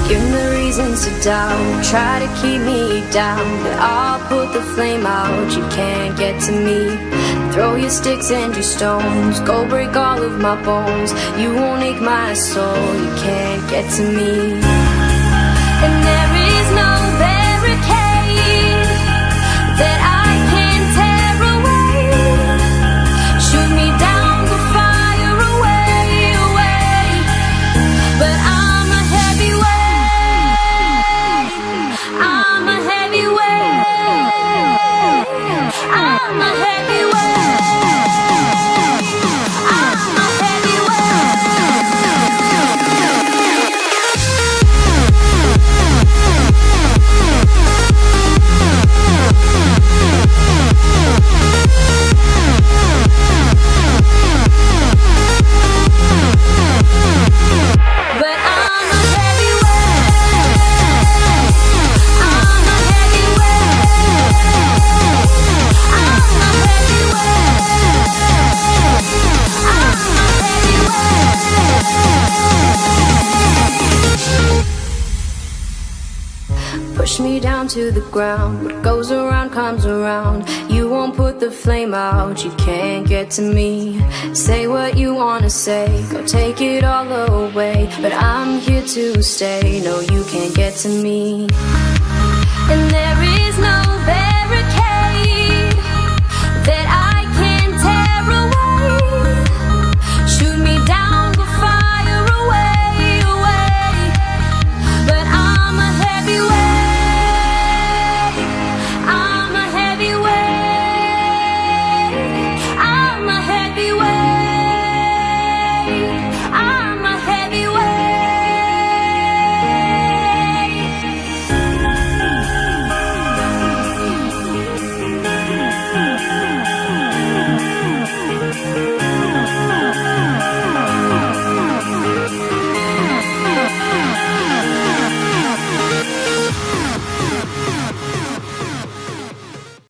Give me reasons to doubt, try to keep me down, but I'll put the flame out, you can't get to me. Throw your sticks and your stones, go break all of my bones, you won't ache my soul, you can't get to me. And there is no barricade that I can tear away. Shoot me down, go fire away, away. But I'm a heavyweight, I'm a heavyweight, I'm a heavyweight, I'm a push me down to the ground, what goes around comes around. You won't put the flame out, you can't get to me. Say what you wanna say, go take it all away, but I'm here to stay, no you can't get to me. And there is no